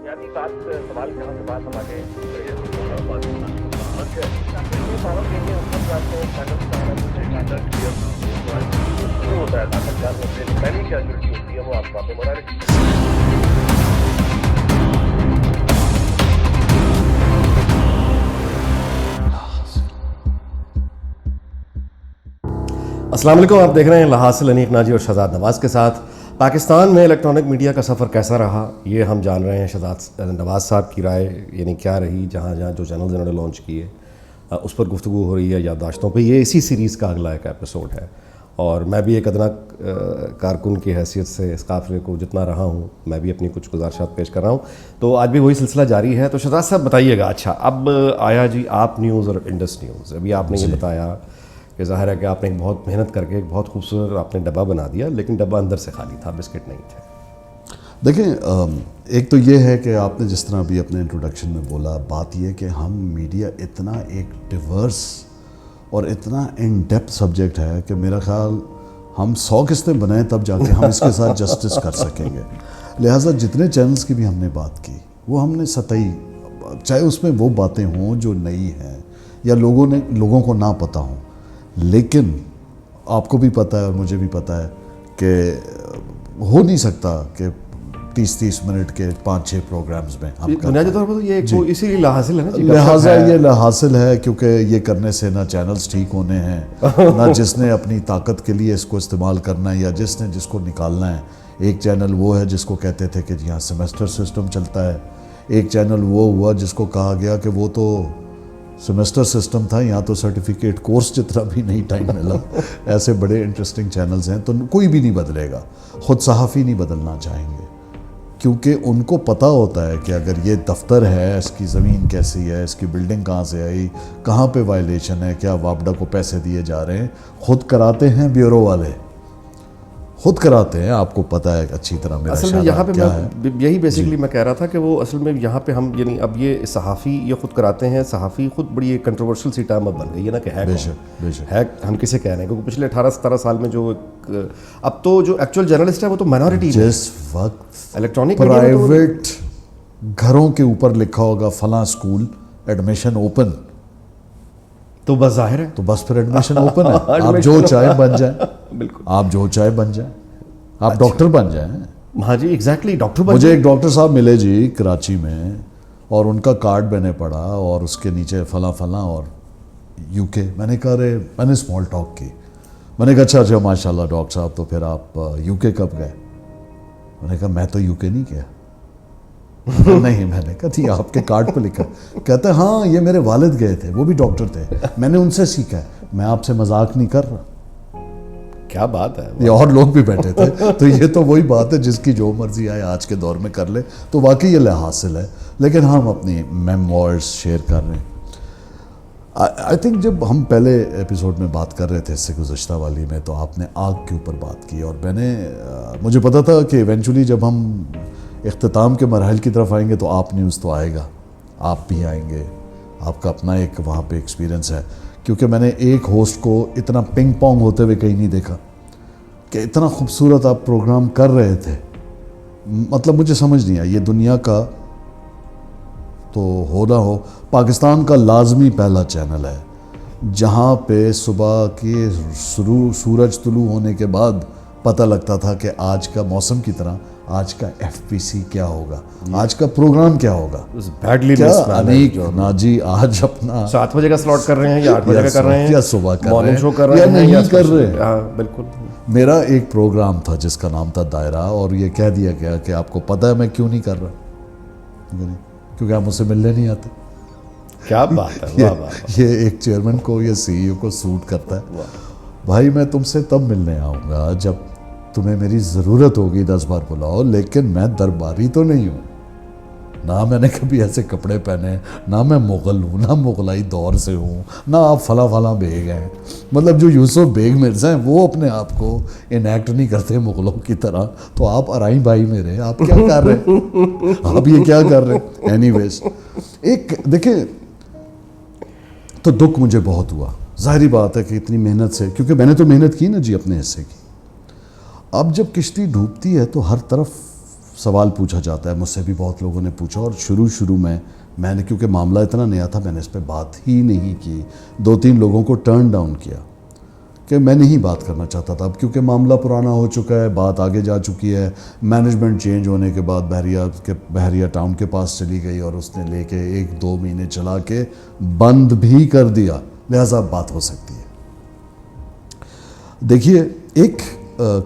بنیادی بات سوال جہاں سے بات ہمارے پاکستان پاور کے لیے آپ کو ہوتا ہے طاقتور ہوتے ہیں پہلی کیجولٹی ہوتی ہے وہ آپ وہاں پہ مرارے. السلام علیکم. آپ دیکھ رہے ہیں لحاظ انیق ناجی اور شہزاد نواز کے ساتھ. پاکستان میں الیکٹرانک میڈیا کا سفر کیسا رہا یہ ہم جان رہے ہیں. شہزاد نواز صاحب کی رائے یعنی کیا رہی, جہاں جہاں جو چینلز انہوں نے لانچ کیے اس پر گفتگو ہو رہی ہے, یادداشتوں پہ. یہ اسی سیریز کا اگلا ایک ایپیسوڈ ہے اور میں بھی ایک ادنا کارکن کی حیثیت سے اس قافلے کو جتنا رہا ہوں میں بھی اپنی کچھ گزارشات پیش کر رہا ہوں. تو آج بھی وہی سلسلہ جاری ہے. تو شہزاد صاحب بتائیے گا, اچھا اب آیا جی آپ نیوز اور انڈس نیوز. ابھی آپ نے یہ بتایا کہ ظاہر ہے کہ آپ نے ایک بہت محنت کر کے ایک بہت خوبصورت آپ نے ڈبہ بنا دیا, لیکن ڈبہ اندر سے خالی تھا, بسکٹ نہیں تھے. دیکھیں, ایک تو یہ ہے کہ آپ نے جس طرح ابھی اپنے انٹروڈکشن میں بولا, بات یہ کہ ہم میڈیا اتنا ایک ڈیورس اور اتنا ان ڈیپتھ سبجیکٹ ہے کہ میرا خیال ہم 100 قسطیں بنائیں تب جا کے ہم اس کے ساتھ جسٹس کر سکیں گے. لہٰذا جتنے چینلز کی بھی ہم نے بات کی وہ ہم نے سطحی, چاہے اس میں وہ باتیں ہوں جو نئی ہیں یا لوگوں کو نہ پتہ ہوں, لیکن آپ کو بھی پتہ ہے اور مجھے بھی پتہ ہے کہ ہو نہیں سکتا کہ 30 منٹ کے 5-6 پروگرامز میں ہم بنیادی طور پر یہ اسی لیے حاصل ہے نا, لہٰذا یہ حاصل ہے کیونکہ یہ کرنے سے نہ چینلز ٹھیک ہونے ہیں, نہ جس نے اپنی طاقت کے لیے اس کو استعمال کرنا ہے یا جس کو نکالنا ہے. ایک چینل وہ ہے جس کو کہتے تھے کہ جی ہاں سیمسٹر سسٹم چلتا ہے, ایک چینل وہ ہوا جس کو کہا گیا کہ وہ تو سیمسٹر سسٹم تھا, یہاں تو سرٹیفکیٹ کورس جتنا بھی نہیں ٹائم ملا. ایسے بڑے انٹرسٹنگ چینلز ہیں. تو کوئی بھی نہیں بدلے گا, خود صحافی نہیں بدلنا چاہیں گے, کیونکہ ان کو پتہ ہوتا ہے کہ اگر یہ دفتر ہے اس کی زمین کیسی ہے, اس کی بلڈنگ کہاں سے آئی, کہاں پہ وائلیشن ہے, کیا وابڈا کو پیسے دیے جا رہے ہیں. خود کراتے ہیں بیورو والے, خود کراتے ہیں, آپ کو پتہ ہے اچھی طرح. میرا اصل میں یہاں پہ یہی بیسکلی میں کہہ رہا تھا کہ وہ اصل میں یہاں پہ ہم یعنی اب یہ صحافی یہ خود کراتے ہیں, صحافی خود بڑی ایک کنٹروورشل سی ٹرم اب بن گئی ہے نا کہ ہے ہم کسے کہہ رہے ہیں, کیونکہ پچھلے 18-17 سال میں جو اب تو جو ایکچوئل جرنلسٹ ہے وہ تو مائنورٹی ہے. جس وقت الیکٹرانک پرائیویٹ گھروں کے اوپر لکھا ہوگا فلاں اسکول ایڈمیشن اوپن, تو بس ظاہر ہے تو بس پھر ایڈمیشن اوپن ہے. آپ جو چاہے بن جائیں, بالکل آپ جو چاہے بن جائیں, آپ ڈاکٹر بن جائیں. ہاں جی ایگزیکٹلی, ڈاکٹر مجھے ایک ڈاکٹر صاحب ملے جی کراچی میں, اور ان کا کارڈ میں نے پڑھا اور اس کے نیچے فلاں فلاں اور یو کے. میں نے کہا رہے, میں نے اسمال ٹاک کی, میں نے کہا اچھا ماشاء اللہ ڈاکٹر صاحب, تو پھر آپ یو کے کب گئے؟ میں نے کہا میں تو یو کے نہیں گیا. نہیں, میں نے کہا تھی آپ کے کارڈ پہ لکھا. کہتا ہے ہاں یہ میرے والد گئے تھے, وہ بھی ڈاکٹر تھے, میں نے ان سے سیکھا ہے. میں آپ سے مذاق نہیں کر رہا. کیا بات ہے, یہ اور لوگ بھی بیٹھے تھے. تو یہ تو وہی بات ہے جس کی جو مرضی آئے آج کے دور میں کر لے. تو واقعی یہ حاصل ہے, لیکن ہم اپنی میموائرز شیئر کر رہے ہیں. آئی تھنک جب ہم پہلے ایپیسوڈ میں بات کر رہے تھے اس سے گزشتہ والی میں, تو آپ نے آگ کے اوپر بات کی, اور مجھے پتا تھا کہ ایونچولی جب ہم اختتام کے مراحل کی طرف آئیں گے تو آپ نیوز تو آئے گا, آپ بھی آئیں گے, آپ کا اپنا ایک وہاں پہ ایکسپیرینس ہے. کیونکہ میں نے ایک ہوسٹ کو اتنا پنگ پونگ ہوتے ہوئے کہیں نہیں دیکھا کہ اتنا خوبصورت آپ پروگرام کر رہے تھے. مطلب مجھے سمجھ نہیں آیا, یہ دنیا کا تو ہو نہ ہو پاکستان کا لازمی پہلا چینل ہے جہاں پہ صبح کے سورج طلوع ہونے کے بعد پتہ لگتا تھا کہ آج کا موسم کی طرح آج کا FPC کیا ہوگا, آج کا پروگرام کیا ہوگا. انیق ناجی آج اپنا 7 بجے کا سلاٹ کر رہے ہیں یا 8 بجے کا کر رہے ہیں, یا صبح کر رہے ہیں, شو کر رہے یا ہیں نہیں کر رہے ہیں. ہاں بالکل. میرا ایک پروگرام تھا جس کا نام تھا دائرہ, اور یہ کہہ دیا گیا کہ آپ کو پتہ ہے میں کیوں نہیں کر رہا, کیونکہ آپ مجھ سے ملنے نہیں آتے. کیا بات ہے, یہ ایک چیئرمین کو یا CEO کو سوٹ کرتا ہے. بھائی میں تم سے تب ملنے آؤں گا جب تمہیں میری ضرورت ہوگی, 10 بار بلاؤ, لیکن میں درباری تو نہیں ہوں. نہ میں نے کبھی ایسے کپڑے پہنے, نہ میں مغل ہوں, نہ مغلائی دور سے ہوں, نہ آپ فلاں بیگ ہیں. مطلب جو یوسف بیگ مرزا ہیں وہ اپنے آپ کو انیکٹ نہیں کرتے مغلوں کی طرح, تو آپ ارائیں بھائی میرے, آپ کیا کر رہے ہیں, آپ یہ کیا کر رہے ہیں. اینی ویز ایک دیکھیں, تو دکھ مجھے بہت ہوا. ظاہری بات ہے کہ اتنی محنت سے, کیونکہ میں نے تو محنت کی نا جی اپنے حصے کی. اب جب کشتی ڈوبتی ہے تو ہر طرف سوال پوچھا جاتا ہے, مجھ سے بھی بہت لوگوں نے پوچھا, اور شروع میں نے کیونکہ معاملہ اتنا نیا تھا میں نے اس پہ بات ہی نہیں کی. 2-3 لوگوں کو ٹرن ڈاؤن کیا کہ میں نہیں بات کرنا چاہتا تھا اب, کیونکہ معاملہ پرانا ہو چکا ہے, بات آگے جا چکی ہے. مینجمنٹ چینج ہونے کے بعد بحریہ ٹاؤن کے پاس چلی گئی اور اس نے لے کے 1-2 مہینے چلا کے بند بھی کر دیا, لہٰذا بات ہو سکتی ہے. دیکھیے, ایک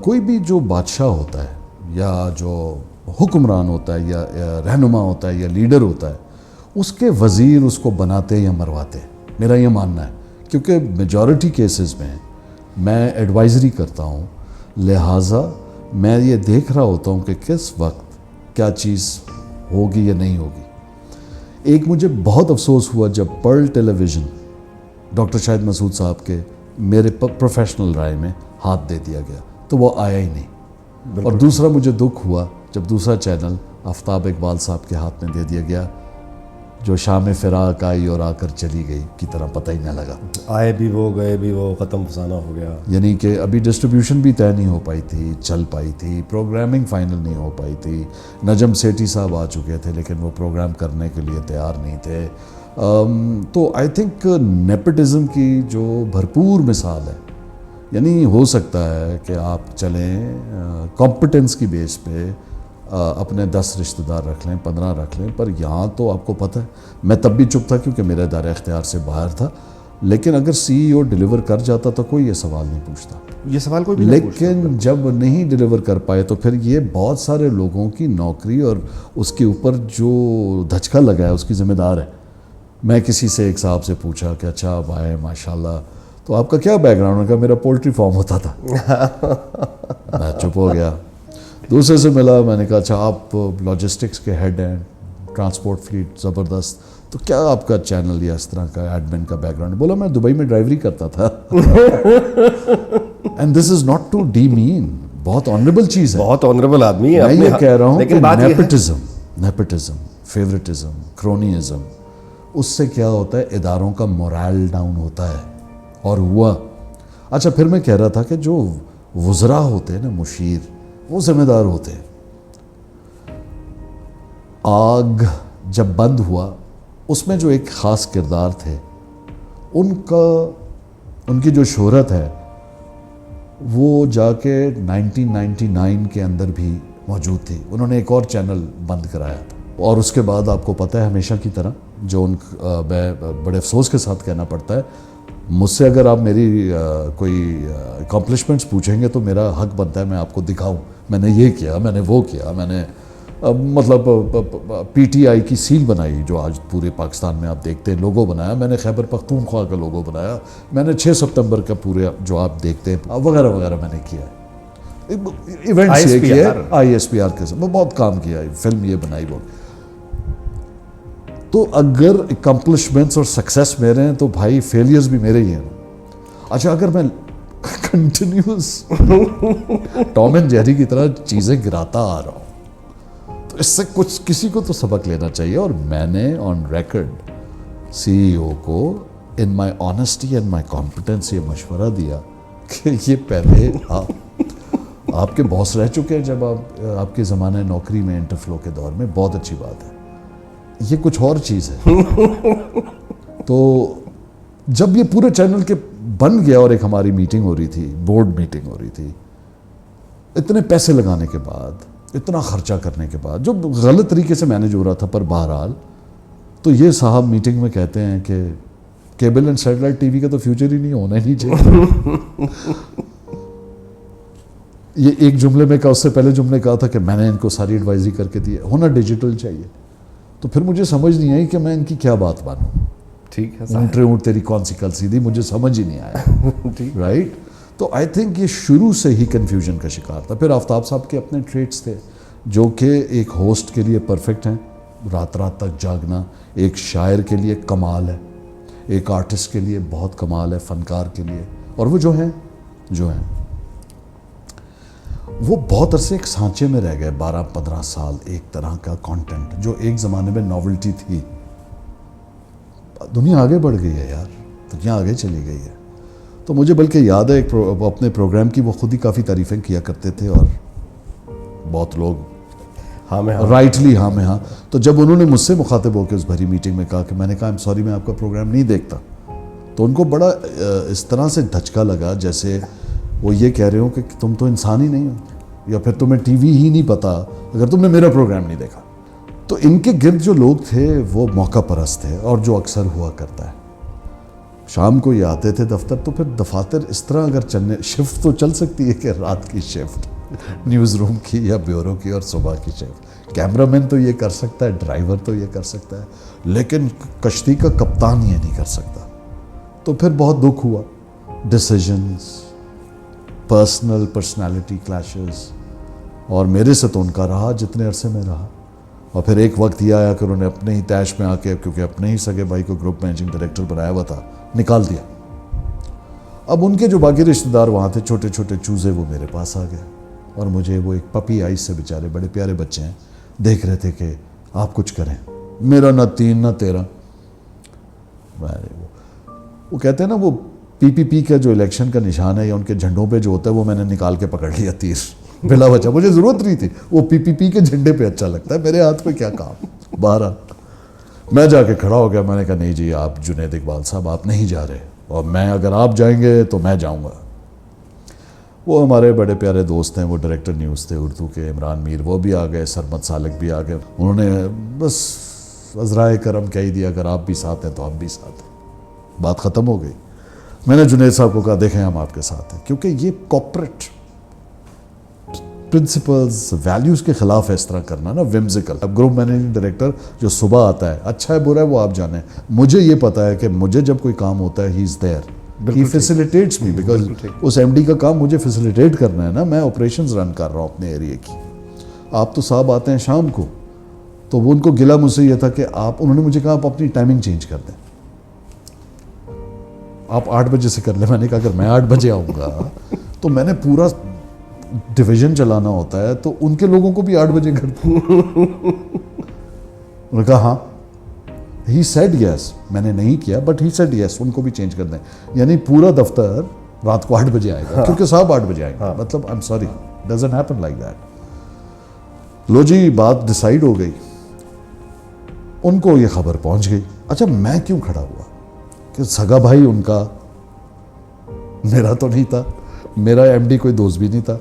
کوئی بھی جو بادشاہ ہوتا ہے یا جو حکمران ہوتا ہے یا رہنما ہوتا ہے یا لیڈر ہوتا ہے, اس کے وزیر اس کو بناتے یا مرواتے, میرا یہ ماننا ہے. کیونکہ میجورٹی کیسز میں میں ایڈوائزری کرتا ہوں, لہٰذا میں یہ دیکھ رہا ہوتا ہوں کہ کس وقت کیا چیز ہوگی یا نہیں ہوگی. ایک مجھے بہت افسوس ہوا جب پرل ٹیلی ویژن ڈاکٹر شاہد مسعود صاحب کے میرے پروفیشنل رائے میں ہاتھ دے دیا گیا تو وہ آیا ہی نہیں. اور دوسرا مجھے دکھ ہوا جب دوسرا چینل آفتاب اقبال صاحب کے ہاتھ میں دے دیا گیا, جو شام فراق آئی اور آ کر چلی گئی کی طرح پتہ ہی نہ لگا. آئے بھی وہ گئے بھی وہ, ختم فسانہ ہو گیا. یعنی کہ ابھی ڈسٹریبیوشن بھی طے نہیں ہو پائی تھی, چل پائی تھی, پروگرامنگ فائنل نہیں ہو پائی تھی. نجم سیٹھی صاحب آ چکے تھے لیکن وہ پروگرام کرنے کے لیے تیار نہیں تھے. تو آئی تھنک نیپٹزم کی جو بھرپور مثال ہے, یعنی ہو سکتا ہے کہ آپ چلیں کمپٹنس کی بیس پہ اپنے 10 رشتہ دار رکھ لیں, 15 رکھ لیں, پر یہاں تو آپ کو پتہ ہے میں تب بھی چپ تھا کیونکہ میرا دائرہ اختیار سے باہر تھا. لیکن اگر CEO ڈیلیور کر جاتا تو کوئی یہ سوال نہیں پوچھتا. یہ سوال کوئی بھی نہیں پوچھتا. لیکن جب نہیں ڈیلیور کر پائے تو پھر یہ بہت سارے لوگوں کی نوکری اور اس کے اوپر جو دھچکا لگا ہے اس کی ذمہ دار ہے. میں کسی سے ایک صاحب سے پوچھا کہ اچھا بھائی ماشاءاللہ تو آپ کا کیا بیک گراؤنڈ ہے, میرا پولٹری فارم ہوتا تھا. میں چپ ہو گیا. دوسرے سے ملا, میں نے کہا اچھا آپ لاجسٹکس کے ہیڈ ہیں, ٹرانسپورٹ فلیٹ زبردست, تو کیا آپ کا چینل یا اس طرح کا ایڈمن کا بیک گراؤنڈ؟ بولا میں دبئی میں ڈرائیوری کرتا تھا. And this is not to demean, بہت آنریبل چیز ہے, بہت آنریبل آدمی ہے. میں یہ کہہ رہا ہوں کہ نیپٹزم, فیوریٹزم, کرونیزم, اس سے کیا ہوتا ہے اداروں کا مورال ڈاؤن ہوتا ہے. اور ہوا. اچھا پھر میں کہہ رہا تھا کہ جو وزراء ہوتے ہیں نا, مشیر, وہ ذمہ دار ہوتے ہیں. آگ جب بند ہوا اس میں جو ایک خاص کردار تھے, ان کی جو شہرت ہے وہ جا کے 1999 کے اندر بھی موجود تھی. انہوں نے ایک اور چینل بند کرایا اور اس کے بعد آپ کو پتہ ہے ہمیشہ کی طرح جو بڑے افسوس کے ساتھ کہنا پڑتا ہے, مجھ سے اگر آپ میری کوئی اکمپلشمنٹس پوچھیں گے تو میرا حق بنتا ہے میں آپ کو دکھاؤں میں نے یہ کیا, میں نے وہ کیا, میں نے مطلب PTI کی سیل بنائی جو آج پورے پاکستان میں آپ دیکھتے ہیں, لوگو بنایا, میں نے خیبر پختونخوا کا لوگو بنایا, میں نے 6 ستمبر کا پورے جو آپ دیکھتے ہیں وغیرہ وغیرہ میں نے کیا ہے. ایونٹس یہ کیا ہے, ISPR کے ساتھ بہت کام کیا ہے, فلم یہ بنائی وہ. تو اگر اکمپلشمنٹس اور سکسیس میرے ہیں تو بھائی فیلیئرز بھی میرے ہی ہیں. اچھا اگر میں کنٹینیوس ٹام اینڈ جیری کی طرح چیزیں گراتا آ رہا ہوں تو اس سے کچھ کسی کو تو سبق لینا چاہیے. اور میں نے آن ریکارڈ CEO کو ان مائی آنیسٹی اینڈ مائی کمپٹنس یہ مشورہ دیا کہ یہ پہلے آپ کے باس رہ چکے ہیں جب آپ کے زمانے نوکری میں انٹرفلو کے دور میں, بہت اچھی بات ہے, یہ کچھ اور چیز ہے. تو جب یہ پورے چینل کے بن گیا اور ایک ہماری میٹنگ ہو رہی تھی, بورڈ میٹنگ ہو رہی تھی, اتنے پیسے لگانے کے بعد, اتنا خرچہ کرنے کے بعد, جو غلط طریقے سے مینیج ہو رہا تھا, پر بہرحال تو یہ صاحب میٹنگ میں کہتے ہیں کہ کیبل اینڈ سیٹلائٹ TV کا تو فیوچر ہی نہیں, ہونا ہی نہیں چاہیے. یہ ایک جملے میں کہا, اس سے پہلے جملے کہا تھا کہ میں نے ان کو ساری ایڈوائزری کر کے دی, ہونا ڈیجیٹل چاہیے. تو پھر مجھے سمجھ نہیں آئی کہ میں ان کی کیا بات مانوں. ٹھیک ہے, اونٹ تیری کون سی کل سیدھی, مجھے سمجھ ہی نہیں آیا. رائٹ. تو آئی تھنک یہ شروع سے ہی کنفیوژن کا شکار تھا. پھر آفتاب صاحب کے اپنے ٹریٹس تھے جو کہ ایک ہوسٹ کے لیے پرفیکٹ ہیں, رات رات تک جاگنا, ایک شاعر کے لیے کمال ہے, ایک آرٹسٹ کے لیے بہت کمال ہے, فنکار کے لیے. اور وہ جو ہیں وہ بہت عرصے ایک سانچے میں رہ گئے, 12-15 سال, ایک طرح کا کانٹینٹ جو ایک زمانے میں ناولٹی تھی. دنیا آگے بڑھ گئی ہے یار, دنیا آگے چلی گئی ہے. تو مجھے بلکہ یاد ہے اپنے پروگرام کی وہ خود ہی کافی تعریفیں کیا کرتے تھے اور بہت لوگ ہاں میں رائٹلی ہاں میں ہاں. تو جب انہوں نے مجھ سے مخاطب ہو کے اس بھری میٹنگ میں کہا کہ میں نے کہا سوری میں آپ کا پروگرام نہیں دیکھتا, تو ان کو بڑا اس طرح سے دھچکا لگا جیسے وہ یہ کہہ رہے ہو کہ تم تو انسان ہی نہیں ہو, یا پھر تمہیں ٹی وی ہی نہیں پتا اگر تم نے میرا پروگرام نہیں دیکھا. تو ان کے گرد جو لوگ تھے وہ موقع پرست تھے, اور جو اکثر ہوا کرتا ہے. شام کو یہ آتے تھے دفتر, تو پھر دفاتر اس طرح اگر چلنے, شفٹ تو چل سکتی ہے کہ رات کی شفٹ نیوز روم کی یا بیورو کی اور صبح کی شفٹ, کیمرہ مین تو یہ کر سکتا ہے, ڈرائیور تو یہ کر سکتا ہے, لیکن کشتی کا کپتان یہ نہیں کر سکتا. تو پھر بہت دکھ ہوا, ڈیسیجنز, پرسنالٹی کلیشز, اور میرے سے تو ان کا رہا جتنے عرصے میں رہا. اور پھر ایک وقت یہ آیا کہ انہوں نے اپنے ہی تیش میں آ کے, کیونکہ اپنے ہی سگے بھائی کو گروپ مینیجنگ ڈائریکٹر بنایا ہوا تھا, نکال دیا. اب ان کے جو باقی رشتہ دار وہاں تھے, چھوٹے چھوٹے چوزے, وہ میرے پاس آ گئے, اور مجھے وہ ایک پپی آئی سے, بیچارے بڑے پیارے بچے ہیں, دیکھ رہے تھے کہ آپ کچھ کریں. میرا نہ 3 نہ 13. وہ کہتے ہیں نا, وہ پی کا جو الیکشن کا نشان ہے یا ان کے جھنڈوں پہ جو ہوتا ہے, وہ میں نے نکال کے پکڑ لیا تیر بلا وجہ. مجھے ضرورت نہیں تھی, وہ پی کے جھنڈے پہ اچھا لگتا ہے, میرے ہاتھ پہ کیا کام. بہرحال میں جا کے کھڑا ہو گیا, میں نے کہا نہیں جی آپ جنید اقبال صاحب آپ نہیں جا رہے, اور میں اگر آپ جائیں گے تو میں جاؤں گا. وہ ہمارے بڑے پیارے دوست ہیں, وہ ڈائریکٹر نیوز تھے اردو کے, عمران میر, وہ بھی آ گئے, سرمد سالک بھی آ گئے. انہوں نے بس عذرائے کرم کہہ دیا اگر آپ بھی ساتھ ہیں تو ہم بھی ساتھ ہیں. بات ختم ہو گئی. میں نے جنید صاحب کو کہا دیکھیں ہم آپ کے ساتھ ہیں, کیونکہ یہ کارپوریٹ پرنسپلز ویلیوز کے خلاف ہے اس طرح کرنا نا, ومزیکل. اب گروپ مینیجنگ ڈائریکٹر جو صبح آتا ہے, اچھا ہے برا ہے وہ آپ جانیں, مجھے یہ پتا ہے کہ مجھے جب کوئی کام ہوتا ہے he is there, he facilitates me, because اس ایم ڈی کا کام مجھے فیسیلیٹیٹ کرنا ہے نا, میں آپریشنز رن کر رہا ہوں اپنے ایریے کی. آپ تو صاحب آتے ہیں شام کو, تو وہ ان کو گلا مجھ سے یہ تھا کہ آپ, انہوں نے مجھے کہا آپ اپنی ٹائمنگ چینج کر دیں, آپ 8 بجے سے کر لیں. میں نے کہا اگر میں 8 بجے آؤں گا تو میں نے پورا ڈویژن چلانا ہوتا ہے, تو ان کے لوگوں کو بھی 8 بجے کر دیں. انہوں نے کہا ہاں, ہی سیڈ یس. میں نے نہیں کیا بٹ ہی سیڈ یس, ان کو بھی چینج کر دیں. یعنی پورا دفتر رات کو 8 بجے آئے گا, کیونکہ صاحب 8 بجے آئے گا. مطلب I am sorry, doesn't happen like that. لو جی بات ڈیسائیڈ ہو گئی, ان کو یہ خبر پہنچ گئی. اچھا میں کیوں کھڑا ہوا کہ سگا بھائی ان کا, میرا تو نہیں تھا, میرا ایم ڈی کوئی دوست بھی نہیں تھا,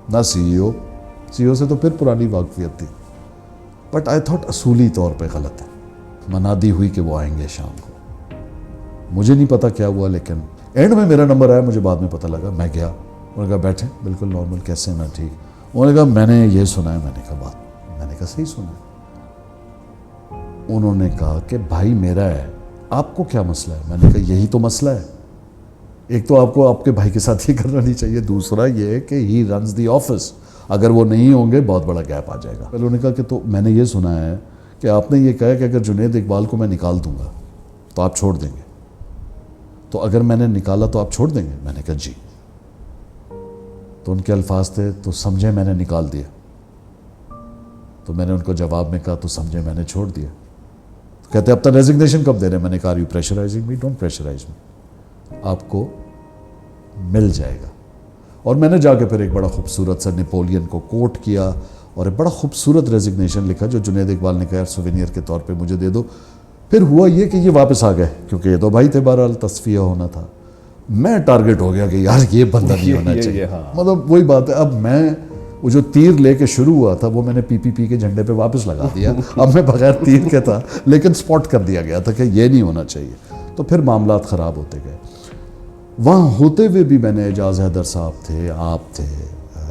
نہ سی او سے تو پھر پرانی واقفیت تھی. بٹ آئی تھاٹ اصولی طور پہ غلط ہے. منادی ہوئی کہ وہ آئیں گے شام کو, مجھے نہیں پتا کیا ہوا, لیکن اینڈ میں میرا نمبر آیا, مجھے بعد میں پتہ لگا. میں گیا, انہوں نے کہا بیٹھیں, بالکل نارمل, کیسے ہیں, میں ٹھیک. انہوں نے کہا میں نے یہ سنا ہے. میں نے کہا بات, میں نے کہا صحیح سنا ہے. انہوں نے کہا کہ بھائی میرا ہے, آپ کو کیا مسئلہ ہے. میں نے کہا یہی تو مسئلہ ہے, ایک تو آپ کو آپ کے بھائی کے ساتھ یہ کرنا نہیں چاہیے, دوسرا یہ ہے کہ ہی رنز دی آفس, اگر وہ نہیں ہوں گے بہت بڑا گیپ آ جائے گا. انہوں نے کہا کہ تو میں نے یہ سنا ہے کہ آپ نے یہ کہا کہ اگر جنید اقبال کو میں نکال دوں گا تو آپ چھوڑ دیں گے, تو اگر میں نے نکالا تو آپ چھوڑ دیں گے. میں نے کہا جی. تو ان کے الفاظ تھے تو سمجھے میں نے نکال دیا. تو میں نے ان کو جواب میں کہا تو سمجھے میں نے چھوڑ دیا. کہتے اب تک ریزگنیشن کب دے رہے ہیں. میں نے کہا you pressurising me, don't pressurise me, آپ کو مل جائے گا. اور میں نے جا کے پھر ایک بڑا خوبصورت سا نیپولین کو کوٹ کیا اور ایک بڑا خوبصورت ریزگنیشن لکھا جو جنید اقبال نے کہا سوینئر کے طور پہ مجھے دے دو. پھر ہوا یہ کہ یہ واپس آ گئے, کیونکہ یہ تو بھائی تھے, بہرحال تصفیہ ہونا تھا. میں ٹارگٹ ہو گیا کہ یار یہ بندہ نہیں ہونا چاہیے. مطلب وہی بات ہے, اب میں وہ جو تیر لے کے شروع ہوا تھا وہ میں نے پی کے جھنڈے پہ واپس لگا دیا. اب میں بغیر تیر کے تھا, لیکن سپاٹ کر دیا گیا تھا کہ یہ نہیں ہونا چاہیے. تو پھر معاملات خراب ہوتے گئے. وہاں ہوتے ہوئے بھی میں نے اعجاز حیدر صاحب تھے, آپ تھے,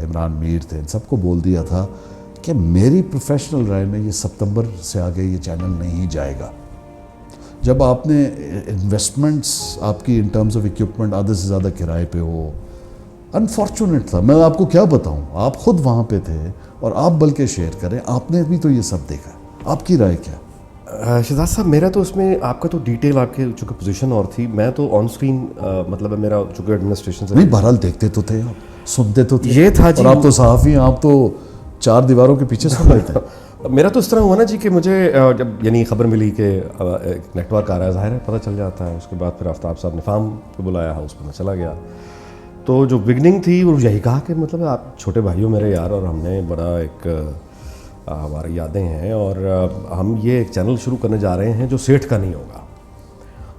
عمران میر تھے, ان سب کو بول دیا تھا کہ میری پروفیشنل رائے میں یہ ستمبر سے آگے یہ چینل نہیں جائے گا. جب آپ نے انویسٹمنٹس آپ کی ان ٹرمز آف اکوپمنٹ آدھے سے زیادہ کرائے پہ ہو, انفارچونیٹ تھا. میں آپ کو کیا بتاؤں, آپ خود وہاں پہ تھے اور آپ بلکہ شیئر کریں, آپ نے بھی تو یہ سب دیکھا. آپ کی رائے کیا؟ شہزاد صاحب میرا تو اس میں آپ کا تو ڈیٹیل آپ کے چونکہ پوزیشن اور تھی, میں تو آن اسکرین مطلب میرا چونکہ ایڈمنسٹریشن سے نہیں, بہرحال دیکھتے تو تھے, آپ سنتے تو تھے. یہ تھا جی, اور آپ تو صحافی ہیں, آپ تو 4 دیواروں کے پیچھے سن رہے تھے. میرا تو اس طرح ہوا نا جی کہ مجھے جب یعنی خبر ملی کہ ایک نیٹ ورک آ رہا ہے, ظاہر ہے پتہ چل جاتا ہے. اس کے بعد پھر آفتاب صاحب نے فارم پہ بلایا, ہاؤس پہ میں چلا گیا. تو جو بگننگ تھی وہ یہی کہا کہ مطلب آپ چھوٹے بھائیوں میرے یار, اور ہم نے بڑا ایک ہماری یادیں ہیں، اور ہم یہ ایک چینل شروع کرنے جا رہے ہیں جو سیٹھ کا نہیں ہوگا،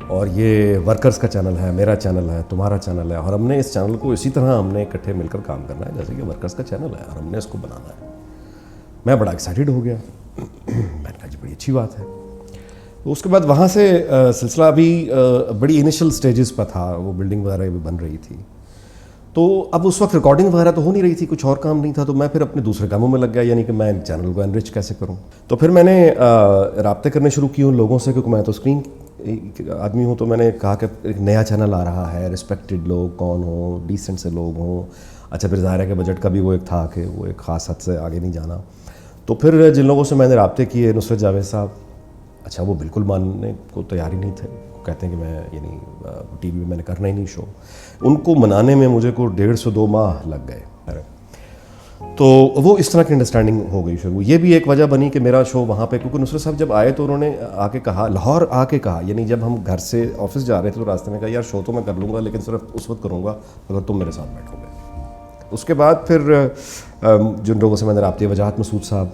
اور یہ ورکرز کا چینل ہے، میرا چینل ہے، تمہارا چینل ہے، اور ہم نے اس چینل کو اسی طرح ہم نے اکٹھے مل کر کام کرنا ہے جیسے کہ ورکرز کا چینل ہے، اور ہم نے اس کو بنانا ہے۔ میں بڑا ایکسائٹیڈ ہو گیا، میں نے کہا جی بڑی اچھی بات ہے۔ تو اس کے بعد وہاں سے سلسلہ ابھی بڑی انیشل سٹیجز پہ تھا، وہ بلڈنگ وغیرہ بھی بن رہی تھی، تو اب اس وقت ریکارڈنگ وغیرہ تو ہو نہیں رہی تھی، کچھ اور کام نہیں تھا، تو میں پھر اپنے دوسرے کاموں میں لگ گیا، یعنی کہ میں چینل کو انرچ کیسے کروں۔ تو پھر میں نے رابطے کرنے شروع کیے ان لوگوں سے، کیونکہ میں تو اسکرین آدمی ہوں، تو میں نے کہا کہ ایک نیا چینل آ رہا ہے، رسپیکٹڈ لوگ کون ہوں، ڈیسنٹ سے لوگ ہوں۔ اچھا پھر ظاہر ہے کہ بجٹ کا بھی وہ ایک تھا کہ وہ ایک خاص حد سے آگے نہیں جانا۔ تو پھر جن لوگوں سے میں نے رابطے کیے، نصرت جاوید صاحب، اچھا وہ بالکل ماننے کو تیار ہی نہیں تھے، کہتے ہیں کہ میں یعنی ٹی وی میں میں نے کرنا ہی نہیں شو۔ ان کو منانے میں مجھے کو 1.5 سے 2 ماہ لگ گئے، تو وہ اس طرح کی انڈرسٹینڈنگ ہو گئی شروع۔ یہ بھی ایک وجہ بنی کہ میرا شو وہاں پہ، کیونکہ نصرت صاحب جب آئے تو انہوں نے آ کے کہا، لاہور آ کے کہا، یعنی جب ہم گھر سے آفس جا رہے تھے تو راستے میں کہا یار شو تو میں کر لوں گا لیکن صرف اس وقت کروں گا اگر تم میرے ساتھ بیٹھو گے۔ اس کے بعد پھر جن لوگوں سے میں نے رابطے، وجاہت مسعود صاحب،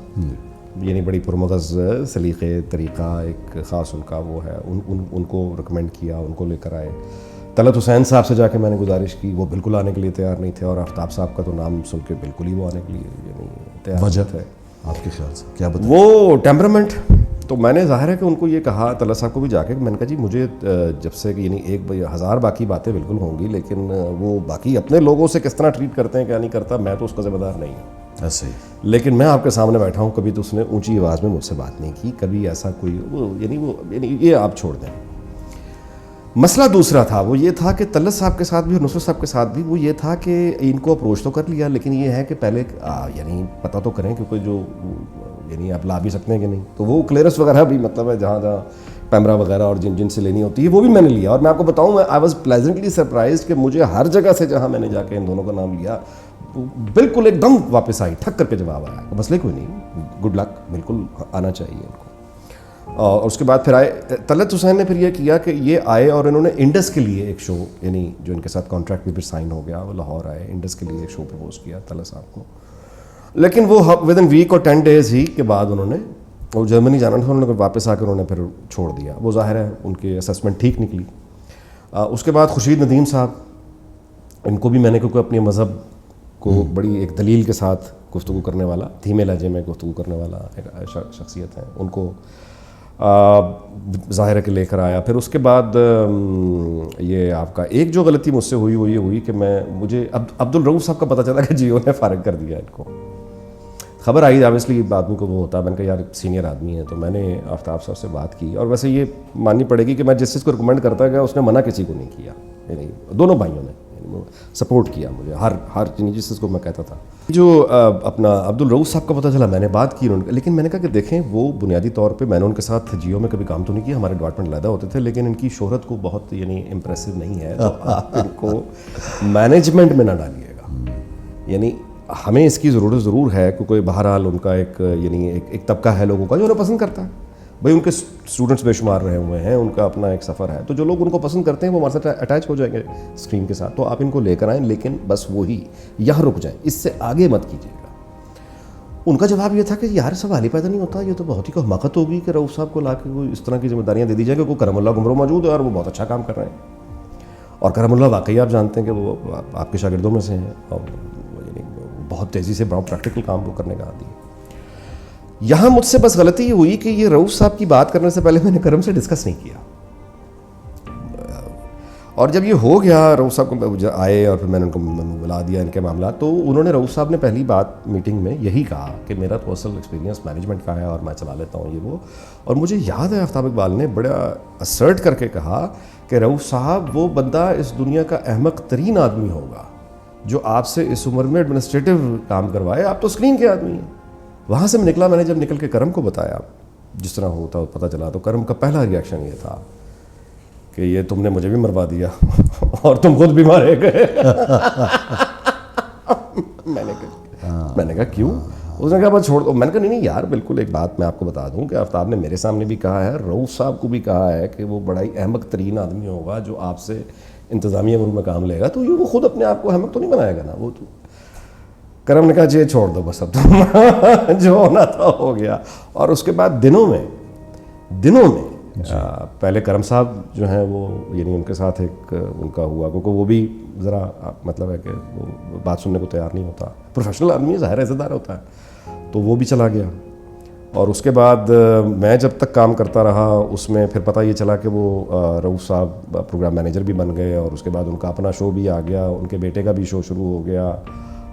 یعنی بڑی پرمغز سلیقے طریقہ ایک خاص ان کا وہ ہے، ان کو ریکمینڈ کیا، ان کو لے کر آئے۔ طلعت حسین صاحب سے جا کے میں نے گزارش کی، وہ بالکل آنے کے لیے تیار نہیں تھے، اور آفتاب صاحب کا تو نام سن کے بالکل ہی وہ آنے کے لیے یعنی تیار وجہ ہے۔ آپ کے خیال سے کیا بتائیں؟ وہ ٹیمپرامنٹ۔ تو میں نے ظاہر ہے کہ ان کو یہ کہا، طلعت صاحب کو بھی جا کے، میں نے کہا جی مجھے جب سے یعنی 1000 باقی باتیں بالکل ہوں گی، لیکن وہ باقی اپنے لوگوں سے کس طرح ٹریٹ کرتے ہیں کیا نہیں کرتا، میں تو اس کا ذمہ دار نہیں ہوں، ایسے ہی۔ لیکن میں آپ کے سامنے بیٹھا ہوں، کبھی تو اس نے اونچی آواز میں مجھ سے بات نہیں کی، کبھی ایسا کوئی یعنی یہ آپ چھوڑ دیں۔ مسئلہ دوسرا تھا، وہ یہ تھا کہ طلعت صاحب کے ساتھ بھی اور نصرت صاحب کے ساتھ بھی وہ یہ تھا کہ ان کو اپروچ تو کر لیا، لیکن یہ ہے کہ پہلے یعنی پتہ تو کریں کہ کوئی جو یعنی آپ لا بھی سکتے ہیں کہ نہیں، تو وہ کلیئرنس وغیرہ بھی مطلب ہے جہاں پیمرا وغیرہ اور جن سے لینی ہوتی ہے وہ بھی میں نے لیا۔ اور میں آپ کو بتاؤں، میں آئی واز پلیزنٹلی سرپرائزڈ کہ مجھے ہر جگہ سے جہاں میں نے جا کے ان دونوں کا نام لیا بالکل ایک دم واپس آئی، ٹھک کر کے جواب آیا، مسئلے کوئی نہیں، گڈ لک، بالکل آنا چاہیے ان کو۔ اور اس کے بعد پھر آئے طلعت حسین نے، پھر یہ کیا کہ یہ آئے اور انہوں نے انڈس کے لیے ایک شو، یعنی جو ان کے ساتھ کانٹریکٹ بھی پھر سائن ہو گیا، وہ لاہور آئے، انڈس کے لیے ایک شو پروپوز کیا طلعت صاحب کو، لیکن وہ ود ان ویک اور 10 days ہی کے بعد انہوں نے، وہ جرمنی جانا تھا، انہوں نے واپس آ کر انہوں نے پھر چھوڑ دیا۔ وہ ظاہر ہے ان کی اسسمنٹ ٹھیک نکلی۔ اس کے بعد خورشید ندیم صاحب، ان کو بھی میں نے، کیونکہ اپنے مذہب کو بڑی ایک دلیل کے ساتھ گفتگو کرنے والا، دھیمے لہجے میں گفتگو کرنے والا ایک شخصیت ہے، ان کو ظاہر ہے کہ لے کر آیا۔ پھر اس کے بعد یہ آپ کا ایک جو غلطی مجھ سے ہوئی وہ یہ ہوئی کہ مجھے عبدالرؤوف صاحب کا پتہ چلا کہ جیو نے فارغ کر دیا ان کو، خبر آئی، آبویسلی آدمی کو وہ ہوتا ہے، میں نے کہا یار سینئر آدمی ہے، تو میں نے آفتاب صاحب سے بات کی، اور ویسے یہ ماننی پڑے گی کہ میں جس چیز کو ریکمینڈ کرتا گیا اس نے منع کسی کو نہیں کیا، یعنی دونوں بھائیوں نے سپورٹ کیا مجھے ہر جس چیز کو میں کہتا تھا۔ جو اپنا عبدالرؤوف صاحب کا پتہ چلا، میں نے بات کی لیکن میں نے کہا کہ دیکھیں وہ بنیادی طور پہ میں نے ان کے ساتھ جیو میں کبھی کام تو نہیں کیا، ہمارے ڈپارٹمنٹ علیحدہ ہوتے تھے، لیکن ان کی شہرت کو بہت یعنی امپریسو نہیں ہے، تو آپ ان کو مینجمنٹ میں نہ ڈالیے گا، یعنی ہمیں اس کی ضرورت ضرور ہے، کیونکہ بہرحال ان کا ایک یعنی ایک طبقہ ہے لوگوں کا جو انہیں پسند کرتا ہے، بھائی ان کے اسٹوڈنٹس بے شمار رہے ہوئے ہیں، ان کا اپنا ایک سفر ہے، تو جو لوگ ان کو پسند کرتے ہیں وہ ہمارے ساتھ اٹیچ ہو جائیں گے اسکرین کے ساتھ، تو آپ ان کو لے کر آئیں، لیکن بس وہی یہاں رک جائیں، اس سے آگے مت کیجیے گا۔ ان کا جواب یہ تھا کہ یار سوال ہی پیدا نہیں ہوتا، یہ تو بہت ہی حماقت ہوگی کہ رؤوف صاحب کو لا کے کوئی اس طرح کی ذمہ داریاں دے دی جائیں کہ کوئی کرم اللہ گمرو موجود ہے اور وہ بہت اچھا کام کر رہے ہیں، اور کرم اللہ واقعی آپ جانتے ہیں کہ وہ آپ کے شاگردوں میں سے ہیں، اور یعنی بہت تیزی سے بہت پریکٹیکل کام وہ کرنے کا عادی ہے۔ یہاں مجھ سے بس غلطی یہ ہوئی کہ یہ رؤوف صاحب کی بات کرنے سے پہلے میں نے کرم سے ڈسکس نہیں کیا، اور جب یہ ہو گیا رؤوف صاحب کو آئے اور پھر میں نے ان کو بلا دیا ان کے معاملات، تو انہوں نے رؤوف صاحب نے پہلی بات میٹنگ میں یہی کہا کہ میرا تو اصل ایکسپیرینس مینجمنٹ کا ہے اور میں چلا لیتا ہوں یہ وہ، اور مجھے یاد ہے آفتاب اقبال نے بڑا اسرٹ کر کے کہا کہ رؤوف صاحب وہ بندہ اس دنیا کا احمق ترین آدمی ہوگا جو آپ سے اس عمر میں ایڈمنسٹریٹو کام کروائے، آپ تو اسکرین کے آدمی ہیں۔ وہاں سے میں نکلا، میں نے جب نکل کے کرم کو بتایا جس طرح ہوتا پتہ چلا، تو کرم کا پہلا ریاکشن یہ تھا کہ یہ تم نے مجھے بھی مروا دیا اور تم خود بھی مارے گئے۔ میں نے کہا کیوں؟ اس نے کہا بس چھوڑ دو۔ میں نے کہا نہیں یار بالکل، ایک بات میں آپ کو بتا دوں کہ آفتاب نے میرے سامنے بھی کہا ہے، رؤوف صاحب کو بھی کہا ہے کہ وہ بڑا ہی احمق ترین آدمی ہوگا جو آپ سے انتظامیہ امور میں کام لے گا، تو یہ وہ خود اپنے آپ کو احمق تو نہیں بنائے گا نا، وہ تو کرم نے کہا یہ چھوڑ دو بس اب تم جو ہونا تھا ہو گیا. اور اس کے بعد دنوں میں پہلے کرم صاحب جو ہیں وہ یعنی ان کے ساتھ ایک ان کا ہوا, کیونکہ وہ بھی ذرا مطلب ہے کہ وہ بات سننے کو تیار نہیں ہوتا, پروفیشنل آدمی ظاہر عزت دار ہوتا ہے, تو وہ بھی چلا گیا. اور اس کے بعد میں جب تک کام کرتا رہا اس میں پھر پتہ یہ چلا کہ وہ رؤوف صاحب پروگرام مینیجر بھی بن گئے, اور اس کے بعد ان کا اپنا شو بھی آ گیا, ان کے بیٹے کا بھی شو شروع ہو گیا,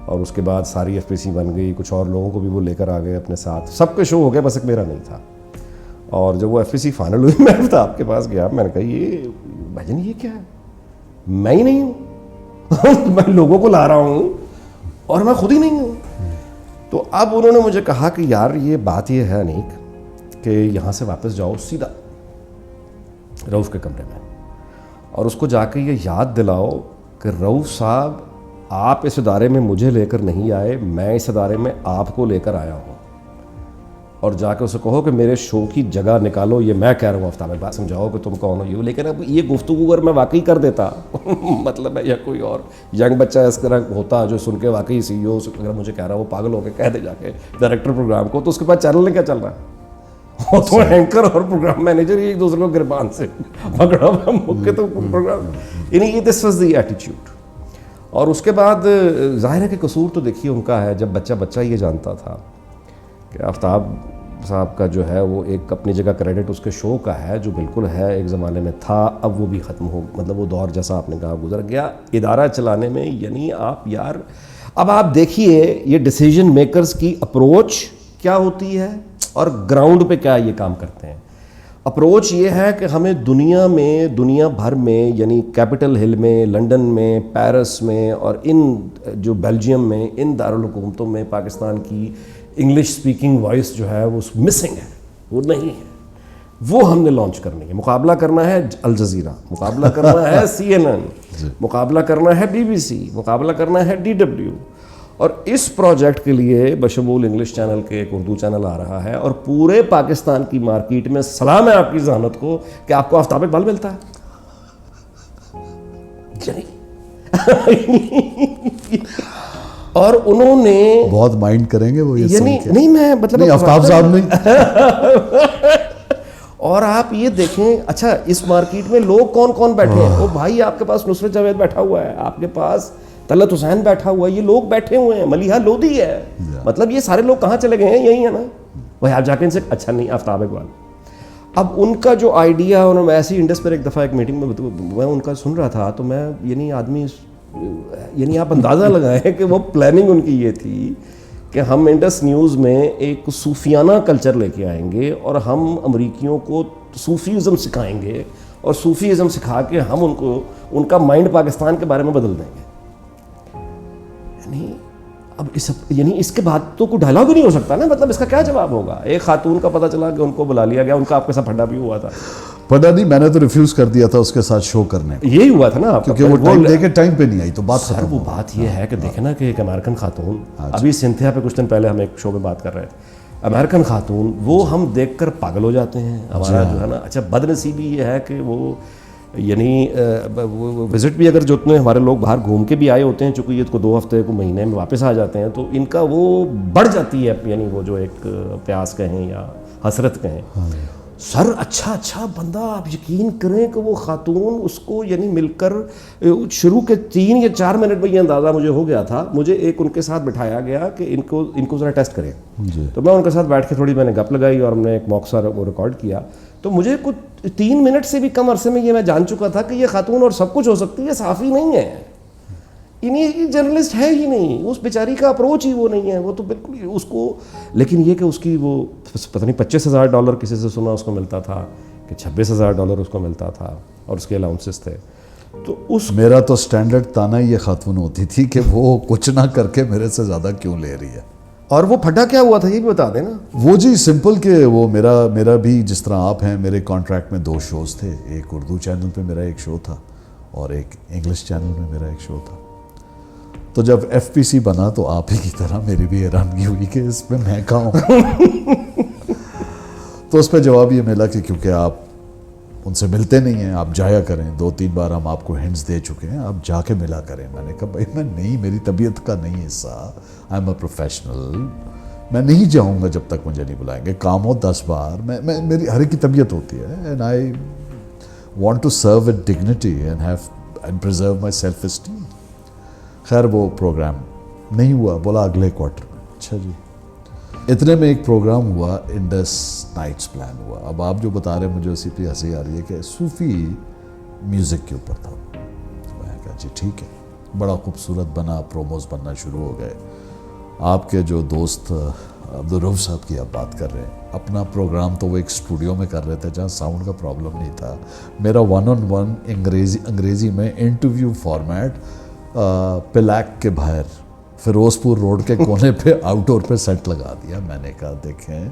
اور اس کے بعد ساری FPC بن گئی, کچھ اور لوگوں کو بھی وہ لے کر آ گئے اپنے ساتھ, سب کے شو ہو گئے, بس ایک میرا نہیں تھا. اور جب وہ FPC فائنل ہوئی میں آفتاب کے پاس گیا, میں نے کہا یہ بھجن یہ کیا ہے, میں ہی نہیں ہوں میں لوگوں کو لا رہا ہوں اور میں خود ہی نہیں ہوں. تو اب انہوں نے مجھے کہا کہ یار یہ بات یہ ہے انیک کہ یہاں سے واپس جاؤ سیدھا رؤوف کے کمرے میں, اور اس کو جا کے یہ یاد دلاؤ کہ رؤوف صاحب آپ اس ادارے میں مجھے لے کر نہیں آئے, میں اس ادارے میں آپ کو لے کر آیا ہوں. اور جا کے اسے کہو کہ میرے شو کی جگہ نکالو, یہ میں کہہ رہا ہوں آفتاب اقبال, سمجھاؤ کہ تم کون ہو یہ. لیکن اب یہ گفتگو اگر میں واقعی کر دیتا مطلب ہے یا کوئی اور ینگ بچہ اس طرح ہوتا جو سن کے واقعی CEO اگر مجھے کہہ رہا وہ پاگل ہو کے کہہ دے جا کے ڈائریکٹر پروگرام کو, تو اس کے بعد چینل نے کیا چل رہا ہے, وہ تو اینکر اور پروگرام مینیجر ایک دوسرے کو گربان سے پکڑا ہوا موقع تو پروگرام, یعنی یہ دس واز دی ایٹیچیوڈ. اور اس کے بعد ظاہر ہے کہ قصور تو دیکھیے ان کا ہے, جب بچہ یہ جانتا تھا کہ آفتاب صاحب کا جو ہے وہ ایک اپنی جگہ کریڈٹ اس کے شو کا ہے جو بالکل ہے ایک زمانے میں تھا, اب وہ بھی ختم ہو, مطلب وہ دور جیسا آپ نے کہا گزر گیا ادارہ چلانے میں. یعنی آپ یار اب آپ دیکھیے یہ ڈیسیجن میکرز کی اپروچ کیا ہوتی ہے اور گراؤنڈ پہ کیا یہ کام کرتے ہیں. اپروچ یہ ہے کہ ہمیں دنیا بھر میں یعنی کیپٹل ہل میں, لنڈن میں, پیرس میں اور ان جو بیلجیم میں ان دارالحکومتوں میں پاکستان کی انگلش سپیکنگ وائس جو ہے وہ مسنگ ہے, وہ نہیں ہے, وہ ہم نے لانچ کرنی ہے. مقابلہ کرنا ہے الجزیرہ, مقابلہ کرنا ہے CNN, مقابلہ کرنا ہے BBC, مقابلہ کرنا ہے DW. اور اس پروجیکٹ کے لیے بشمول انگلش چینل کے ایک اردو چینل آ رہا ہے, اور پورے پاکستان کی مارکیٹ میں سلام ہے آپ کی ذہانت کو کہ آپ کو آفتاب اقبال ملتا ہے. اور انہوں نے بہت مائنڈ کریں گے وہ یہ یعنی نہیں میں مطلب آفتاب صاحب نہیں اور آپ یہ دیکھیں اچھا اس مارکیٹ میں لوگ کون کون بیٹھے ہیں. وہ بھائی آپ کے پاس نصرت جاوید بیٹھا ہوا ہے, آپ کے پاس طلعت حسین بیٹھا ہوا ہے, یہ لوگ بیٹھے ہوئے ہیں, ملیحہ لودھی ہے, مطلب یہ سارے لوگ کہاں چلے گئے ہیں, یہی ہے نا. وہ آپ جا کے ان سے اچھا نہیں آفتاب اقبال. اب ان کا جو آئیڈیا, انہوں نے ایسی انڈس پر ایک دفعہ ایک میٹنگ میں ان کا سن رہا تھا, تو میں یعنی آپ اندازہ لگائیں کہ وہ پلاننگ ان کی یہ تھی کہ ہم انڈس نیوز میں ایک صوفیانہ کلچر لے کے آئیں گے اور ہم امریکیوں کو صوفیزم سکھائیں گے, اور صوفیزم سکھا کے ہم ان کو ان کا مائنڈ پاکستان کے بارے میں بدل دیں گے. اب اس کے بعد تو کوئی ڈائلاگ ہی نہیں ہو سکتا نا, مطلب اس کا کیا جواب ہوگا. ایک خاتون کا پتہ چلا کہ ان کو بلا لیا گیا, ان کا آپ کے ساتھ پھڈا بھی ہوا تھا. پتا نہیں, میں نے تو ریفیوز کر دیا تھا اس کے ساتھ شو کرنے, یہی ہوا تھا نا, کیونکہ وہ ٹائم دے کے ٹائم پہ نہیں آئی تو بات ختم. وہ بات یہ ہے کہ دیکھیں نا کہ ایک امریکن خاتون, ابھی سنتھیا پہ کچھ دن پہلے ہم ایک شو میں بات کر رہے تھے, امریکن خاتون, وہ ہم دیکھ کر پاگل ہو جاتے ہیں. ہمارا جو ہے نا اچھا بد نصیبی یہ ہے کہ وہ یعنی وزٹ بھی اگر جو اتنے ہمارے لوگ باہر گھوم کے بھی آئے ہوتے ہیں, چونکہ یہ کو 2 ہفتے کو مہینے میں واپس آ جاتے ہیں, تو ان کا وہ بڑھ جاتی ہے یعنی وہ جو ایک پیاس کہیں یا حسرت کہیں. سر اچھا بندہ, آپ یقین کریں کہ وہ خاتون اس کو یعنی مل کر شروع کے 3 یا 4 منٹ میں یہ اندازہ مجھے ہو گیا تھا. مجھے ایک ان کے ساتھ بٹھایا گیا کہ ان کو ذرا ٹیسٹ کریں, تو میں ان کے ساتھ بیٹھ کے تھوڑی میں نے گپ لگائی اور ہم نے ایک موقع وہ ریکارڈ کیا. تو مجھے کچھ 3 منٹ سے بھی کم عرصے میں یہ میں جان چکا تھا کہ یہ خاتون اور سب کچھ ہو سکتی ہے, صحافی نہیں ہے, یہ جرنلسٹ ہے ہی نہیں, اس بیچاری کا اپروچ ہی وہ نہیں ہے, وہ تو بالکل اس کو. لیکن یہ کہ اس کی وہ پتہ نہیں $25,000 کسی سے سنا اس کو ملتا تھا کہ $26,000 اس کو ملتا تھا, اور اس کے الاؤنسز تھے. تو اس میرا تو سٹینڈرڈ تانا یہ خاتون ہوتی تھی کہ وہ کچھ نہ کر کے میرے سے زیادہ کیوں لے رہی ہے. اور وہ پھڈا کیا ہوا تھا یہ بھی بتا دیں نا. وہ جی سمپل کہ وہ میرا بھی جس طرح آپ ہیں, میرے کانٹریکٹ میں 2 شوز تھے, ایک اردو چینل پہ میرا ایک شو تھا اور ایک انگلش چینل میں میرا ایک شو تھا. تو جب FPC بنا تو آپ ہی کی طرح میری بھی حیرانگی ہوئی کہ اس میں میں کہاں ہوں. تو اس پہ جواب یہ ملا کہ کیونکہ آپ ان سے ملتے نہیں ہیں, آپ جایا کریں, 2-3 بار ہم آپ کو ہنٹس دے چکے ہیں, آپ جا کے ملا کریں. میں نے کہا بھائی میں نہیں, میری طبیعت کا نہیں حصہ, آئی ایم اے پروفیشنل, میں نہیں جاؤں گا جب تک مجھے نہیں بلائیں گے. کام ہو 10 بار, میری ہر ایک کی طبیعت ہوتی ہے, and I want to serve with dignity and preserve my self esteem. خیر وہ پروگرام نہیں ہوا, بولا اگلے کوارٹر میں. اچھا جی. اتنے میں ایک پروگرام ہوا, انڈس نائٹس پلان ہوا. اب آپ جو بتا رہے ہیں مجھے اسی پہ ہنسی آ رہی ہے کہ صوفی میوزک کے اوپر تھا. میں کہا جی ٹھیک ہے, بڑا خوبصورت بنا, پروموز بننا شروع ہو گئے. آپ کے جو دوست عبدالرؤف صاحب کی آپ بات کر رہے ہیں, اپنا پروگرام تو وہ ایک اسٹوڈیو میں کر رہے تھے جہاں ساؤنڈ کا پرابلم نہیں تھا. میرا 1-on-1 انگریزی میں انٹرویو فارمیٹ پلاک کے باہر فیروز پور روڈ کے کونے پہ آؤٹ ڈور پہ سیٹ لگا دیا. میں نے کہا دیکھیں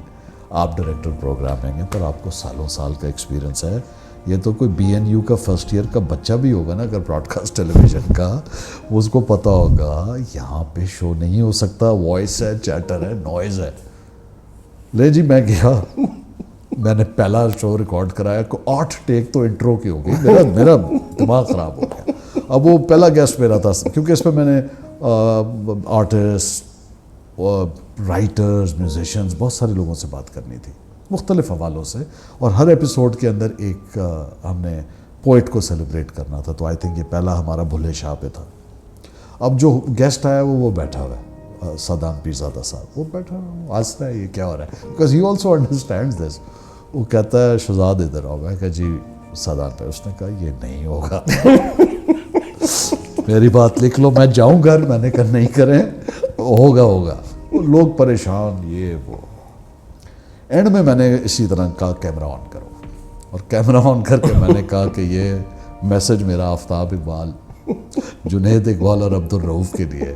آپ ڈائریکٹر پروگرامنگ ہیں پر آپ کو سالوں سال کا ایکسپیرینس ہے, یہ تو کوئی BNU کا فرسٹ ایئر کا بچہ بھی ہوگا نا اگر براڈ کاسٹ ٹیلی ویژن کا, اس کو پتہ ہوگا یہاں پہ شو نہیں ہو سکتا, وائس ہے, چیٹر ہے, نوائز ہے. لے جی میں گیا, میں نے پہلا شو ریکارڈ کرایا, 8 ٹیک تو انٹرو کی ہو گئی, میرا دماغ خراب ہو گیا. اب وہ پہلا گیسٹ میرا تھا کیونکہ اس پہ میں نے آرٹسٹ, رائٹرز, میوزیشنز, بہت سارے لوگوں سے بات کرنی تھی مختلف حوالوں سے, اور ہر ایپیسوڈ کے اندر ایک ہم نے پوئٹ کو سیلیبریٹ کرنا تھا. تو آئی تھنک یہ پہلا ہمارا بھلے شاہ پہ تھا. اب جو گیسٹ آیا وہ بیٹھا ہوا ہے, صدام پیرزادہ صاحب, وہ بیٹھا ہوا ہنس رہا ہے, یہ کیا ہو رہا ہے, بیکاز ہی آلسو انڈرسٹینڈز دس. وہ کہتا ہے شہزاد ادھر آؤ. میں کہا جی صدام پہ. اس نے کہا یہ نہیں ہوگا. میری بات لکھ لو, میں جاؤں گھر. میں نے کہا نہیں کریں, ہوگا. وہ لوگ پریشان, یہ وہ. اینڈ میں نے اسی طرح کہا کیمرہ آن کرو, اور کیمرہ آن کر کے میں نے کہا کہ یہ میسج میرا آفتاب اقبال, جنید اقبال اور عبدالرؤف کے لیے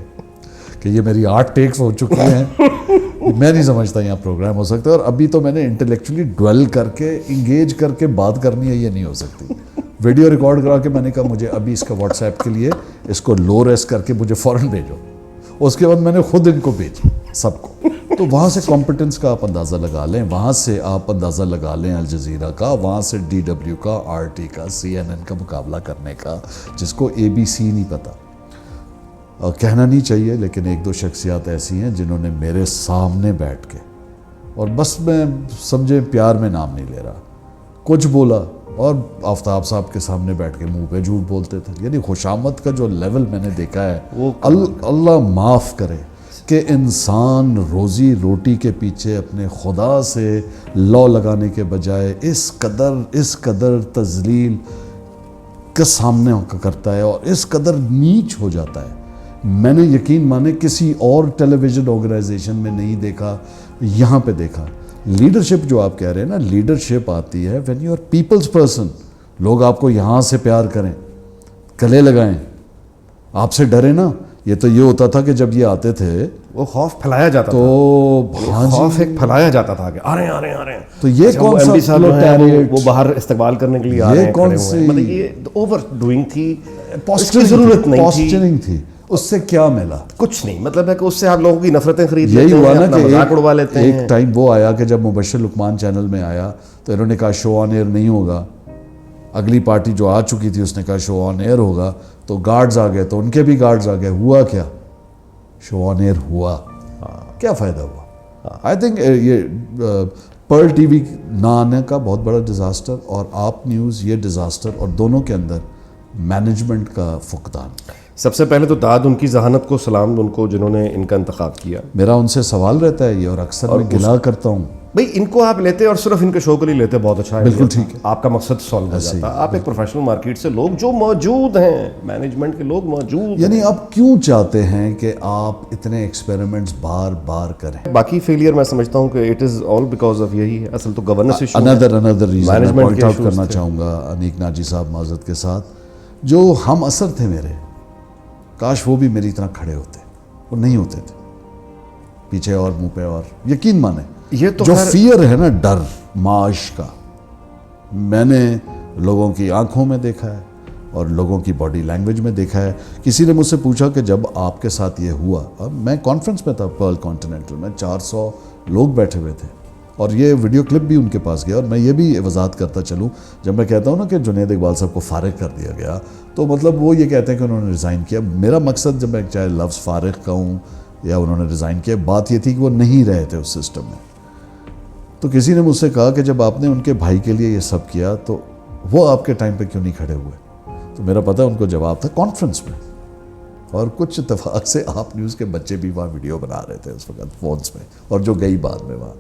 کہ یہ میری 8 ٹیکس ہو چکی ہیں, میں نہیں سمجھتا یہاں پروگرام ہو سکتا. اور ابھی تو میں نے انٹلیکچولی ڈویل کر کے انگیج کر کے بات کرنی ہے, یہ نہیں ہو سکتی. ویڈیو ریکارڈ کرا کے میں نے کہا مجھے ابھی اس کا واٹس ایپ کے لیے اس کو لو ریس کر کے مجھے فوراً بھیجو. اس کے بعد میں نے خود ان کو بھیجی سب کو. تو وہاں سے کمپٹنس کا آپ اندازہ لگا لیں, وہاں سے آپ اندازہ لگا لیں الجزیرہ کا, وہاں سے DW کا, RT کا, CNN کا مقابلہ کرنے کا, جس کو ABC نہیں پتہ. کہنا نہیں چاہیے لیکن 1-2 شخصیات ایسی ہیں جنہوں نے میرے سامنے بیٹھ کے, اور بس میں سمجھے پیار میں نام نہیں لے رہا, کچھ بولا اور آفتاب صاحب کے سامنے بیٹھ کے منہ پہ جھوٹ بولتے تھے. یعنی خوشامد کا جو لیول میں نے دیکھا ہے, اللہ معاف کرے کہ انسان روزی روٹی کے پیچھے اپنے خدا سے لو لگانے کے بجائے اس قدر تذلیل کا سامنے کرتا ہے اور اس قدر نیچ ہو جاتا ہے. میں نے یقین مانے کسی اور ٹیلی ویژن آرگنائزیشن میں نہیں دیکھا, یہاں پہ دیکھا. لیڈرشپ جو آپ کہہ رہے ہیں نا, لیڈرشپ آتی ہے when you are people's person. لوگ آپ کو یہاں سے پیار کریں, گلے لگائیں, آپ سے ڈرے نا. یہ تو یہ ہوتا تھا کہ جب یہ آتے تھے وہ خوف پھیلایا جاتا تھا, تو خوف ایک پھیلایا جاتا تھا کہ آ رہے ہیں. تو یہ کون سا وہ باہر استقبال کرنے کے لیے آ رہے ہیں, کون سی مطلب یہ اوور ڈوئنگ تھی, اس کی ضرورت نہیں تھی. اس سے کیا ملا؟ کچھ نہیں. مطلب ہے کہ اس سے آپ لوگوں کی نفرتیں خرید لیتے یہی ہیں, ہوا نا اپنا مذاق اڑوا لیتے ہیں. ایک ٹائم وہ آیا کہ جب مبشر لقمان چینل میں آیا تو انہوں نے کہا شو آن ایئر نہیں ہوگا. اگلی پارٹی جو آ چکی تھی اس نے کہا شو آن ایئر ہوگا, تو گارڈز آ گئے, تو ان کے بھی گارڈز آ گئے. ہوا کیا؟ شو آن ایئر ہوا. کیا فائدہ ہوا؟ آئی تھنک یہ پرل ٹی وی نہ آنے کا بہت بڑا ڈیزاسٹر, اور آپ نیوز یہ ڈیزاسٹر, اور دونوں کے اندر مینجمنٹ کا فقدان. سب سے پہلے تو داد ان کی ذہانت کو سلام, ان کو جنہوں نے ان کا انتخاب کیا. میرا ان سے سوال رہتا ہے یہ, اور اکثر میں گلا کرتا ہوں بھئی ان کو آپ لیتے اور صرف ان کے شو کے لیے لیتے, بہت اچھا ہے, بالکل ٹھیک ہے, آپ کا مقصد سالو ہو جاتا. آپ ایک پروفیشنل مارکیٹ سے لوگ جو موجود ہیں, مینجمنٹ کے لوگ موجود, یعنی آپ کیوں چاہتے ہیں کہ آپ اتنے ایکسپیریمنٹس بار بار کریں؟ باقی فیلئر میں سمجھتا ہوں کہ it is all because of یہی ہے اصل تو گورننس ایشو. another reason میں پوائنٹ آؤٹ کرنا چاہوں گا انیک ناجی صاحب معذرت کے ساتھ, جو ہم اثر تھے میرے, کاش وہ بھی میری طرح کھڑے ہوتے. وہ نہیں ہوتے تھے, پیچھے اور منہ پہ. اور یقین مانیں یہ تو جو فیئر ہے نا, ڈر معاش کا, میں نے لوگوں کی آنکھوں میں دیکھا ہے اور لوگوں کی باڈی لینگویج میں دیکھا ہے. کسی نے مجھ سے پوچھا کہ جب آپ کے ساتھ یہ ہوا, اب میں کانفرنس میں تھا پرل کانٹیننٹل میں, 400 لوگ بیٹھے ہوئے تھے, اور یہ ویڈیو کلپ بھی ان کے پاس گیا. اور میں یہ بھی وضاحت کرتا چلوں, جب میں کہتا ہوں نا کہ جنید اقبال صاحب کو فارغ کر دیا گیا, تو مطلب وہ یہ کہتے ہیں کہ انہوں نے ریزائن کیا. میرا مقصد جب میں چاہے لفظ فارغ کہوں یا انہوں نے ریزائن کیا, بات یہ تھی کہ وہ نہیں رہے تھے اس سسٹم میں. تو کسی نے مجھ سے کہا کہ جب آپ نے ان کے بھائی کے لیے یہ سب کیا تو وہ آپ کے ٹائم پہ کیوں نہیں کھڑے ہوئے؟ تو میرا پتہ ان کو جواب تھا کانفرنس میں, اور کچھ اتفاق سے آپ نیوز کے بچے بھی وہاں ویڈیو بنا رہے تھے اس وقت فونس میں, اور جو گئی بعد میں وہاں.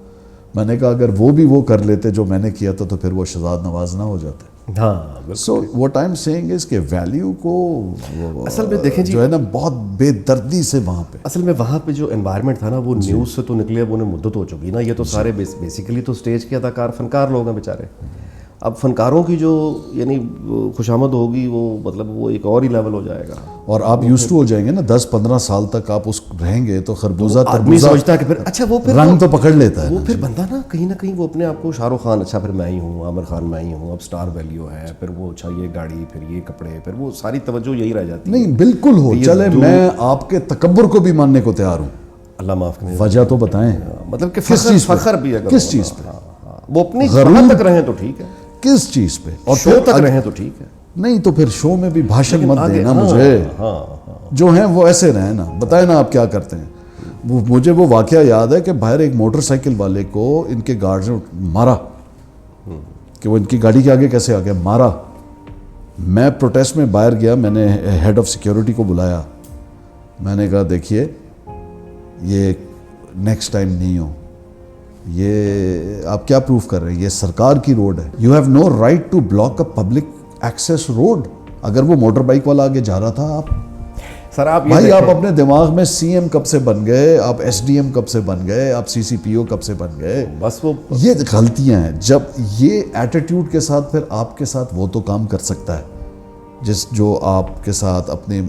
میں نے کہا اگر وہ بھی وہ کر لیتے جو میں نے کیا تھا تو پھر وہ شہزاد نواز نہ ہو جاتے. ہاں, so what I am seeing is کہ ویلیو کو اصل میں دیکھیں جی, جو ہے نا بہت بے دردی سے وہاں پہ, اصل میں وہاں پہ جو انوائرمنٹ تھا نا وہ نیوز سے تو نکلے, وہ انہیں مدت ہو چکی نا. یہ تو سارے بیسیکلی تو اسٹیج کے اداکار فنکار لوگ ہیں بیچارے. اب فنکاروں کی جو یعنی خوش آمد ہوگی وہ مطلب وہ ایک اور ہی لیول ہو جائے گا. اور آپ یوز ٹو ہو جائیں گے نا 10-15 سال تک آپ اس رہیں گے تو خربوزہ آدمی سوچتا ہے کہ پھر اچھا وہ پھر رنگ تو پکڑ لیتا ہے. وہ پھر بندہ نا کہیں وہ اپنے آپ کو شاہ رخ خان, اچھا پھر میں ہی ہوں, عامر خان میں ہی ہوں, اب سٹار ویلیو ہے, پھر وہ اچھا یہ گاڑی, پھر یہ کپڑے, پھر وہ ساری توجہ یہی رہ جاتی ہے. نہیں بالکل ہو, چلے میں آپ کے تکبر کو بھی ماننے کو تیار ہوں, اللہ معاف کرے, وجہ تو بتائیں. مطلب کہ کس چیز پہ, فخر بھی, اگر کس چیز پہ, وہ اپنی غرور تک رہیں تو ٹھیک ہے, کس چیز پہ, اور شو تک رہیں تو ٹھیک ہے. نہیں تو پھر شو میں بھی بھاشن مت دینا مجھے, جو ہیں وہ ایسے رہیں نا, بتائیں نا آپ کیا کرتے ہیں. مجھے وہ واقعہ یاد ہے کہ باہر ایک موٹر سائیکل والے کو ان کے گارڈ نے مارا, کہ وہ ان کی گاڑی کے آگے کیسے آ گیا, مارا. میں پروٹیسٹ میں باہر گیا, میں نے ہیڈ آف سیکیورٹی کو بلایا, میں نے کہا دیکھیے یہ نیکسٹ ٹائم نہیں ہو, یہ آپ کیا پروف کر رہے ہیں, یہ سرکار کی روڈ ہے, you have no right to block a public access road. اگر وہ موٹر بائک والا آگے جا رہا تھا, آپ سر آپ بھائی آپ اپنے دماغ میں سی ایم کب سے بن گئے, آپ ایس ڈی ایم کب سے بن گئے, آپ سی سی پی او کب سے بن گئے, بس وہ یہ غلطیاں ہیں. جب یہ ایٹیٹیوڈ کے ساتھ پھر آپ کے ساتھ وہ تو کام کر سکتا ہے جو آپ کے ساتھ اپنی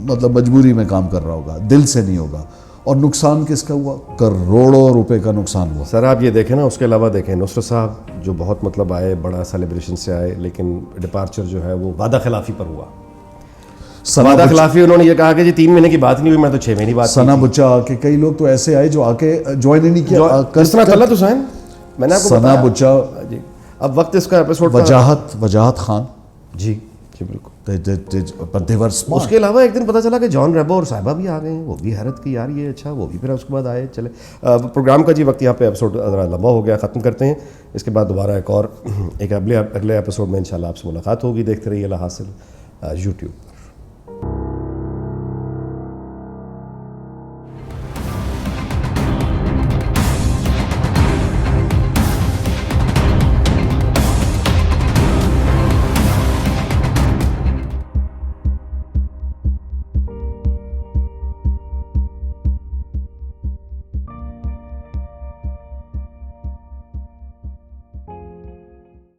مطلب مجبوری میں کام کر رہا ہوگا, دل سے نہیں ہوگا. اور نقصان کس کا ہوا, کروڑوں روپے کا نقصان ہوا. سر آپ یہ دیکھیں نا, اس کے علاوہ دیکھیں نصرت صاحب جو بہت مطلب آئے, بڑا سیلیبریشن سے آئے, لیکن ڈپارچر جو ہے وہ وعدہ خلافی پر ہوا. وعدہ خلافی انہوں نے یہ کہا کہ جی 3 مہینے کی بات نہیں ہوئی, میں تو 6 مہینے کی بات. ثنا بچا آ کے, کئی لوگ تو ایسے آئے جو آ کے جوائن نہیں کیا. کس طرح طلعت حسین, میں نے آپ کو ثنا بچا, جی اب وقت اس کا ایپیسوڈ, وجاہت خان, جی جی بالکل. اس کے علاوہ ایک دن پتہ چلا کہ جان ریبو اور صاحبہ بھی آ گئے ہیں, وہ بھی حیرت کی, یار یہ اچھا, وہ بھی پھر اس کے بعد آئے. چلے پروگرام کا جی وقت یہاں پہ ایپیسوڈ ذرا لمبا ہو گیا, ختم کرتے ہیں. اس کے بعد دوبارہ ایک اگلے ایپیسوڈ میں انشاءاللہ آپ سے ملاقات ہوگی. دیکھتے رہیے الحاصل یوٹیوب.